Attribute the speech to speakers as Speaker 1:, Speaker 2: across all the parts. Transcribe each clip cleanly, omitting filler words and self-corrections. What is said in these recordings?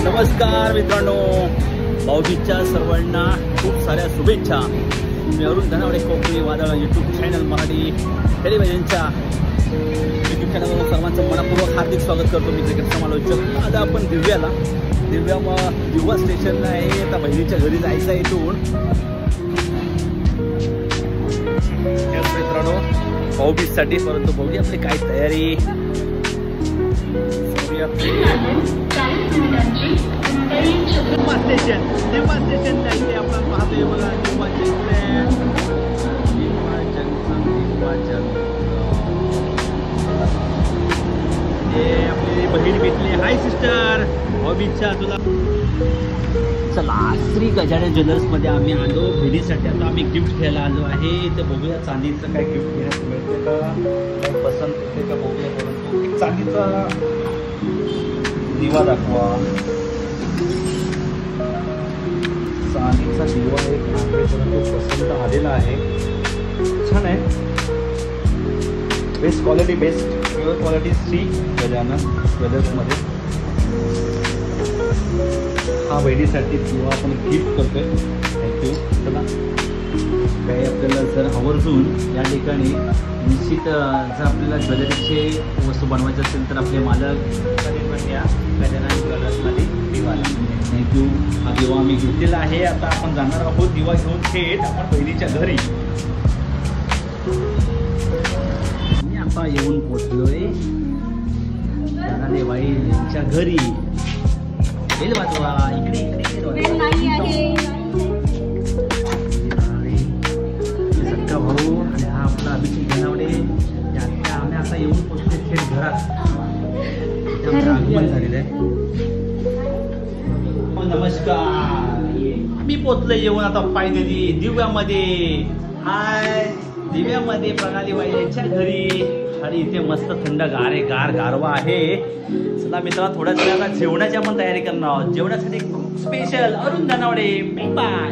Speaker 1: नमस्कार मित्रांनो, भाऊबीजच्या सर्वांना खूप साऱ्या शुभेच्छा। मी अरुण धनावडे, कोकणी वादळ यूट्यूब चॅनल मराठी टेलिव्हिजनच्या यूट्यूब चॅनलवर सर्वांचं मनपूर्वक हार्दिक स्वागत करतो। मी क्रिकेट समालोचक। आज आपण दिव्या स्टेशनला आहे। आता बहिणीच्या घरी जायचं आहे इथून। मित्रांनो, भाऊबीजसाठी परंतु बघूया आपली काय तयारी। देवा स्टेशन जायचे आपण पाहतोय बघा। आपली बहीण भेटली। हाय सिस्टर, भाऊबीजच्या तुला। चला, श्री गजानन ज्वेलर्स मध्ये आम्ही आलो बहिणीसाठी। आता आम्ही गिफ्ट घ्यायला आलो आहे। तर बघूया चांदीचं काय गिफ्ट घेण्यास मिळते का, पसंत येते का बघूया। परंतु एक चांदीचा दिवा दाखवा। चांदीचा दिवा एक आहे, परंतु पसंत आलेला आहे। छान आहे, best quality, best pure quality Shri Gajanan ज्वेलर्समध्ये। हा बहिणीसाठी दिवा आपण गिफ्ट करतोय। थँक्यू। चला, काही आपल्याला जर आवर्जून या ठिकाणी निश्चित जर आपल्याला ज्वेलरीचे वस्तू बनवायचे असेल तर आपले मालक या गजानन ज्वेलर्समध्ये दिवाला। थँक्यू। हा दिवा आम्ही घेतलेला आहे। आता आपण जाणार आहोत दिवा घेऊन थेट आपण बहिणीच्या घरी। मी आता येऊन पोहोचलोय बाई यांच्या घरी। बेल वाजवा, इकडे सक्का भाऊ आणि हा आपला अभिषेक धनावडे यांच्या आम्ही आता येऊन पोहोचले थेट घरात। आगमन झालेलं आहे। नमस्कार, आम्ही पोहोचलो येऊन आता फायनली दिव्यामध्ये। हाय, दिव्यामध्ये प्रणाली बाई यांच्या घरी। आणि इथे मस्त थंड गारवा आहे। चला मित्रांनो, थोड्याच वेळात जेवणाची आपण तयारी करणार आहोत। जेवणासाठी खूप special Arun Dhanawade. Bye bye.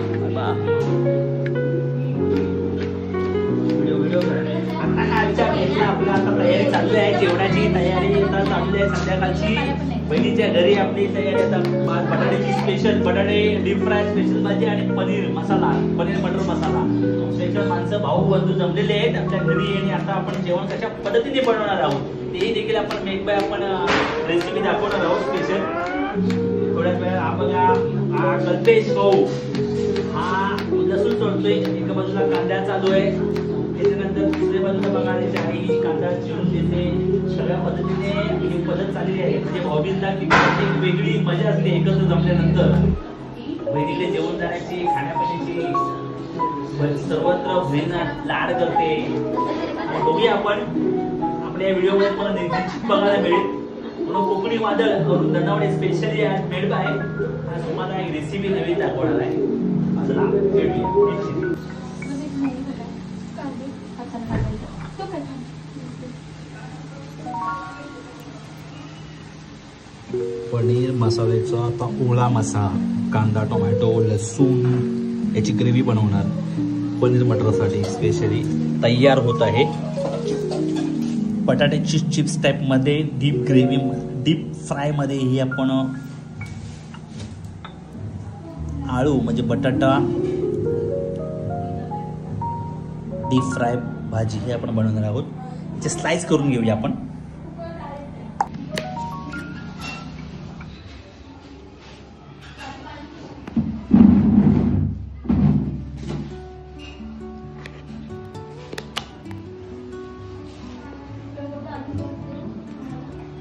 Speaker 1: आपला आता तयारी चालली आहे, जेवणाची तयारी आता चालली आहे संध्याकाळची। बहिणीच्या घरी आपली तयारी आता बटाट्याची स्पेशल, बटाटे डीप फ्राय स्पेशल भाजी आणि पनीर मटर मसाला स्पेशल। माणसं भाऊ बंधू जमलेले आहेत आपल्या घरी। आणि आता आपण जेवण कशा पद्धतीने बनवणार आहोत ते देखील आपण मेक बाय आपण रेसिपी दाखवणार आहोत स्पेशल थोड्याच वेळा। हा बघा, हा कल्पेश भाऊ हा लसूण सोडतोय। एका बाजूला कांदा चालू आहे, त्याच्यानंतर दुसऱ्या बाजूला बघा आई कांदा चिरून देते। सगळ्या पद्धतीने ही पद्धत चालली आहे। म्हणजे भाऊबीजला एक वेगळी मजा असते एकत्र जमल्यानंतर। बहिणीकडे जेवण जाण्याची, खाण्यापिण्याची सर्वत्र बहीण लाड करते। बघूया आपण आपल्या व्हिडिओमध्ये मला निश्चित बघायला मिळेल। म्हणून कोकणी वादळ अरुण धनावडे स्पेशली आज मेड बाय आज तुम्हाला एक रेसिपी नवीन दाखवणार आहे। चला भेटूया। पनीर मसाल्याचा आता ओळा मसाला, कांदा टोमॅटो लसूण याची ग्रेव्ही बनवणार पनीर मटरसाठी स्पेशली तयार होत आहे। बटाट्याची चिप्स टाइप मध्ये डीप फ्राय मध्ये ही आपण आळू म्हणजे बटाटा डीप फ्राय भाजी हे आपण बनवणार आहोत। याचे स्लाइस करून घेऊया आपण।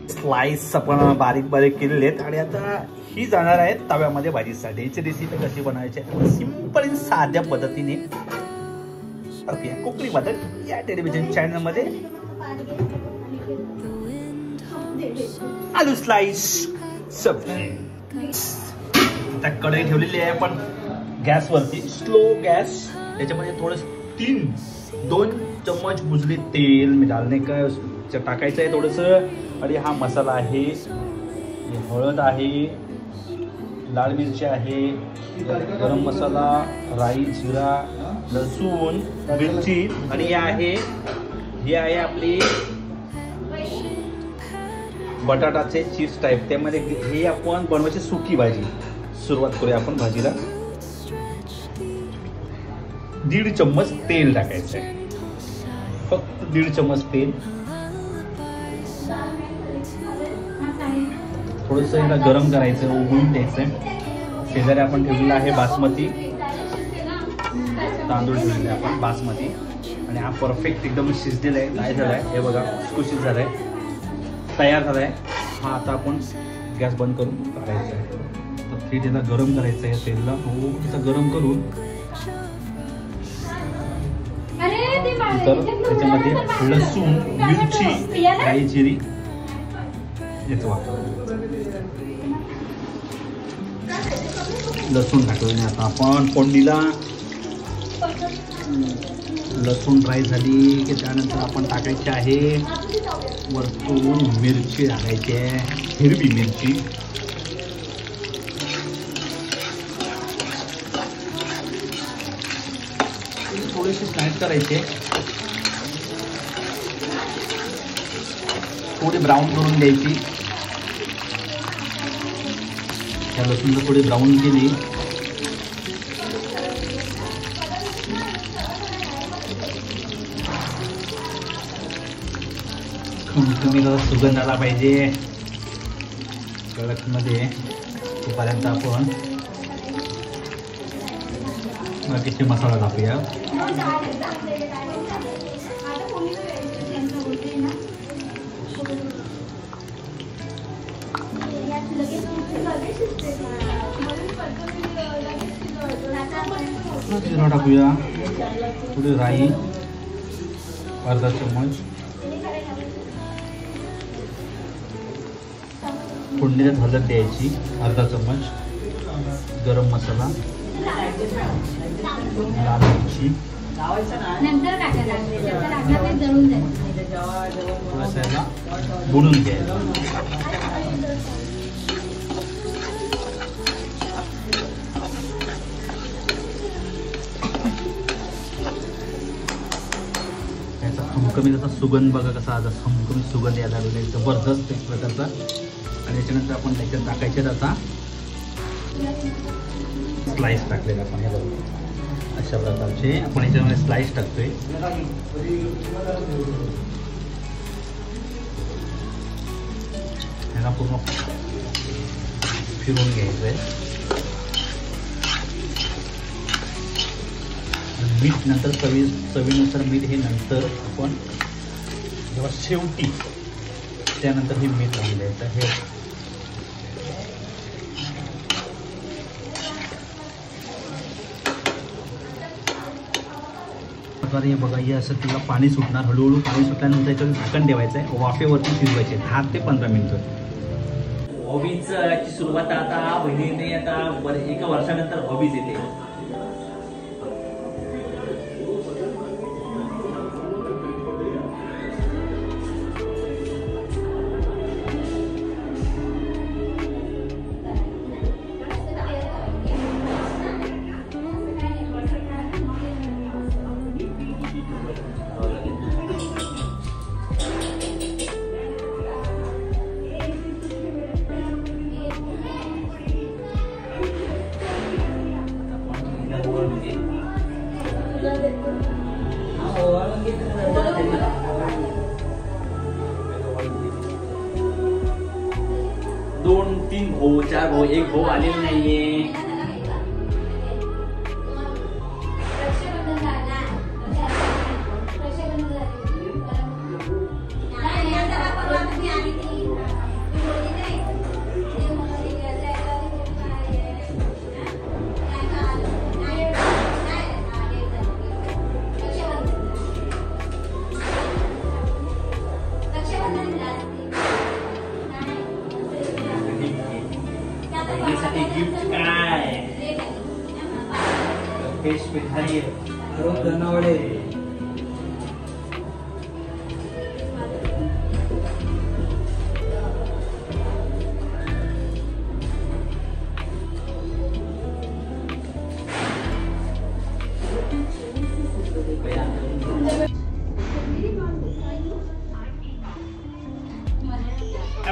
Speaker 1: स्लाइस आपण बारीक केलेले आहेत आणि आता ही जाणार आहे तव्यामध्ये भाजीसाठी। याची रेसिपी कशी बनायची सिंपल आणि साध्या पद्धतीने कोकणी वादळ या टेलिव्हिजन चॅनल मध्ये। आलू स्लाइस आता कढई ठेवलेली आहे आपण गॅसवरती, स्लो गॅस। त्याच्यामध्ये थोडं 2 चम्मच भुजले तेल मी डालणे का टाकायचं आहे थोडस। आणि हा मसाला आहे, हळद आहे, लाल मिरची आहे, गरम मसाला, राई, जिरा, लसूण, मिरची आणि ही आहे आपली बटाटाचे चिप्स टाईप, त्यामध्ये हे आपण बनवायची सुकी भाजी. सुरुवात करूया आपण भाजीला. 1.5 चम्मच तेल टाकायचं आहे, फक्त 1.5 चम्मच तेल. थोडंसं याला गरम करायचं, उघडून द्यायचं. शेजारी आपण ठेवलेला आहे बासमती तांदूळ, ठेवलेले आपण बासमती. आणि हा परफेक्ट एकदम शिजलेला आहे, काय झाला आहे हे बघा, खुसखुशीत झाला आहे, तयार झाला आहे. हा आता आपण गॅस बंद करून काढायचा आहे. तर ते त्याला गरम करायचं आहे, तेलला थोडंसं गरम करून. तर त्याच्यामध्ये लसूण, मिरची, काही जिरी याचा वापर. लसूण टाकलं आता आपण फोडणीला. लसूण फ्राय झाली की त्यानंतर आपण टाकायचे आहे वरतून मिरची टाकायची आहे, हिरवी मिरची. थोडीशी स्लाइस करायचे, थोडी ब्राऊन करून द्यायची. त्या लसूणला थोडी ब्राऊन केली तुम्ही सुगंध आला पाहिजे कडकमध्ये, तोपर्यंत आपण बाकीचे मसाला टाकूया. जिरा टाकूया, थोडी राई अर्धा चम्मच, फोडणीला हळद द्यायची अर्धा चम्मच, गरम मसाला, लाल मिरची, मसाला बुडून घ्यायचा. याचा खमखमीत असा सुगंध बघा कसा, आता खमखमीत सुगंध यायला लागलेला आहे, जबरदस्त एक प्रकारचा. आणि त्याच्यानंतर आपण त्याच्यात टाकायचे आता स्लाइस टाकलेले आपण, हे बघा अशा प्रकारचे आपण याच्यामध्ये स्लाइस टाकतोय. ह्याला पूर्ण फिरवून घ्यायचंय. मीठ नंतर चवीनुसार मीठ हे नंतर आपण जेव्हा शेवटी त्यानंतर हे मीठ लावून द्यायचं. हे प्रकारे बघा, हे असं तिला पाणी सुटणार, हळूहळू पाणी सुटल्यानंतर त्याच्यावर झाकण ठेवायचं आहे, वाफेवरती शिजवायचे 10 ते 15 मिनिटं. हॉबीजची सुरुवात आता बहिणीने आता एका वर्षानंतर हॉबीज येते. दोन तीन भाऊ, 4 भाऊ, 1 भाऊ आलेला नाहीये. गिफ्ट काय पेश पिठारी रोज जनावरे.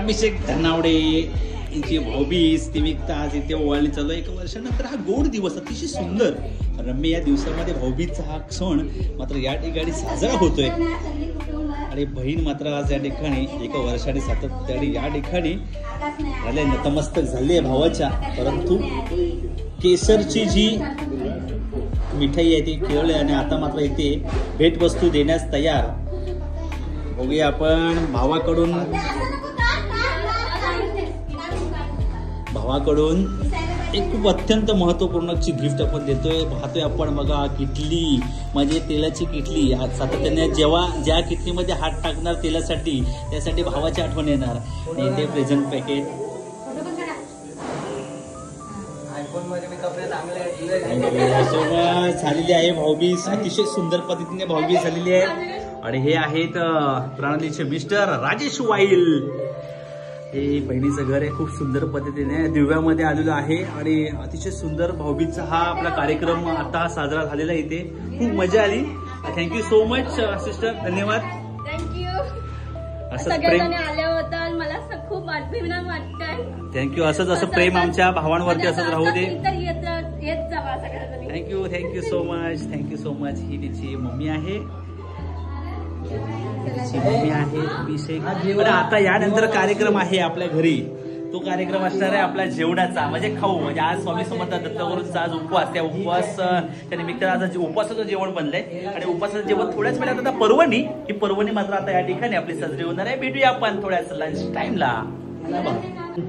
Speaker 1: अभिषेक धनावडे यांची भाऊबीज निमित्त आज इथे ओवाळणी चालू आहे. 1 वर्षानंतर हा गोड दिवस अतिशय सुंदर रम्य या दिवसामध्ये भाऊबीजचा हा क्षण मात्र या ठिकाणी साजरा होतोय. आणि बहीण मात्र आज या ठिकाणी 1 वर्षाने सातत्याने या ठिकाणी झाले नतमस्तक झाली आहे भावाच्या. परंतु केसरची जी मिठाई आहे ती खेळली आणि आता मात्र इथे भेटवस्तू देण्यास तयार. बघूया आपण भावाकडून एक खूप अत्यंत महत्वपूर्णची गिफ्ट आपण देतोय. पाहतोय आपण बघा किटली म्हणजे तेलाची किटली. सातत्याने जेव्हा ज्या किटलीमध्ये हात टाकणार तेलासाठी त्यासाठी भावाची आठवण येणार. आणि ते प्रेझेंट पॅकेट झालेली आहे. भाऊबीज अतिशय सुंदर पद्धतीने भाऊबीज झालेली आहे. आणि हे आहेत प्रणालीचे मिस्टर राजेश वाईल. हे बहिणीचं घर आहे. खूप सुंदर पद्धतीने दिव्यामध्ये आलेलं आहे आणि अतिशय सुंदर भाऊबीजचा हा आपला कार्यक्रम आता साजरा झालेला आहे. इथे खूप मजा आली. Thank you so much sister. धन्यवाद.
Speaker 2: थँक्यू.
Speaker 1: असं प्रेम
Speaker 2: आल्याबद्दल मला खूप अभिमान वाटतंय.
Speaker 1: थँक्यू. असं प्रेम आमच्या भावांवरती असंच राहू दे. Thank you so much. ही तिची मम्मी आहे. अभिषेक. आता यानंतर कार्यक्रम आहे आपल्या घरी. तो कार्यक्रम असणार आहे आपल्या जेवणाचा म्हणजे खाऊ. म्हणजे आज स्वामी समर्थ दत्तगुरूंचा आज उपवास. त्या उपवास त्या निमित्तानं आज उपवासाचं जेवण बनलंय आणि उपवासाचं जेवण थोड्याच वेळात आता पर्वणी. ही पर्वणी मात्र आता या ठिकाणी आपली साजरी होणार आहे. भेटूया आपण थोड्याच लंच टाइमला.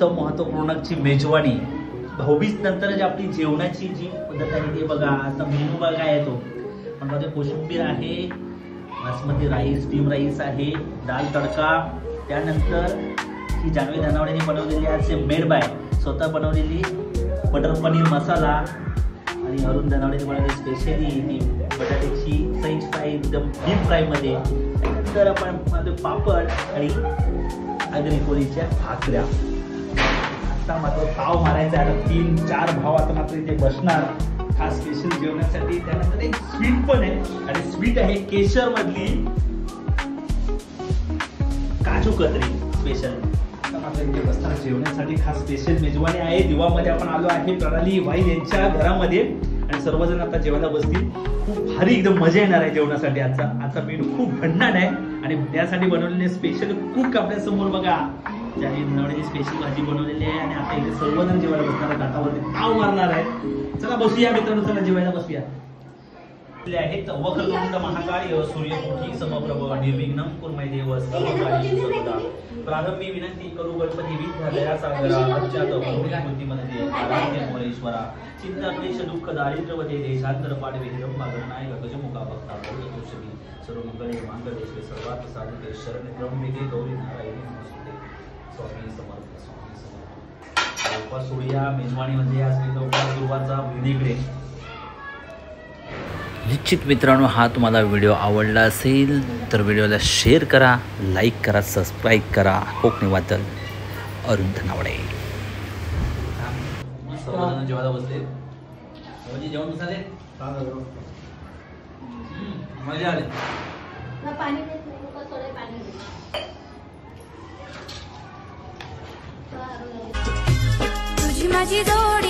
Speaker 1: महत्वपूर्णची मेजवानी भाऊबीज नंतर जी आपली जेवणाची जी पद्धत आहे ती बघा. आता मेनू बघा आहे तो पण कोशिंबीर आहे, बासमती राईस, स्टीम राईस आहे, दाल तडका. त्यानंतर ही जान्हवी धनावडेने बनवलेली आज मेड बाय स्वतः बनवलेली बटर पनीर मसाला आणि अरुण धनावडेने बनवलेली स्पेशली ती बटाट्याची फ्रेंच फ्राय एकदम डीप फ्रायमध्ये. त्यानंतर आपण पापड आणि आगरी कोळीच्या भाकऱ्या. आता मात्र पाव मारायचा आहे. 3-4 भाव आता मात्र इथे बसणार खास स्पेशल जेवणासाठी. त्यानंतर एक स्वीट पण आहे आणि स्वीट आहे केशर मधली काजू कतरी स्पेशल. आता मात्र इथे बसणार जेवणासाठी खास स्पेशल मेजवानी आहे. दिवामध्ये आपण आलो आहे प्रणाली वाईल यांच्या घरामध्ये आणि सर्वजण आता जेवायला बसतील. खूप भारी एकदम मजा येणार आहे जेवणासाठी. आजचा मेनू खूप भन्नाट आहे आणि त्यासाठी बनवलेले स्पेशल कुक आपल्या समोर बघा. त्याने नवड्याची स्पेशल भाजी बनवलेली आहे आणि आता इथे सर्वजण जेवायला बसणार आहे. ताटावरती ताव मारणार आहे. चला बसूया मित्रांनो. चला जेवायला बसूया. आहेत वक्रतुंड महाकाय सूर्यमुखी समप्रभ निर्विघ्नं कुर्मय देव सर्वकार्येषु सर्वदा. प्रारंभी विनंती करू गणपती विद्या सागरा अज्ञात बुद्धिमते आराध्य मोरेश्वरा. चिंता क्लेश दुःख दारिद्र्यवते देशांतर पाडविहिरं भागनाय गजमुखा भक्ता भक्तोषधी सर्व मंगळे मांगल्ये सर्वार्थ साधिके शरण्ये त्र्यंबके गौरी नारायणी नमोस्तुते. स्वामी समर्थ. उपवास सोडूया. मेजवानीमध्ये आज उपवास गुरुवारचा बहिणीकडे. निश्चित मित्रांनो हा तुम्हाला व्हिडिओ आवडला असेल तर व्हिडिओला शेअर करा, लाईक करा, सबस्क्राईब करा. कोकणी वादल अरुण धनावडे. सर्वजण जेवायला बसले. जेवण बसले. मजा आली.
Speaker 3: तुझी माझी जोडी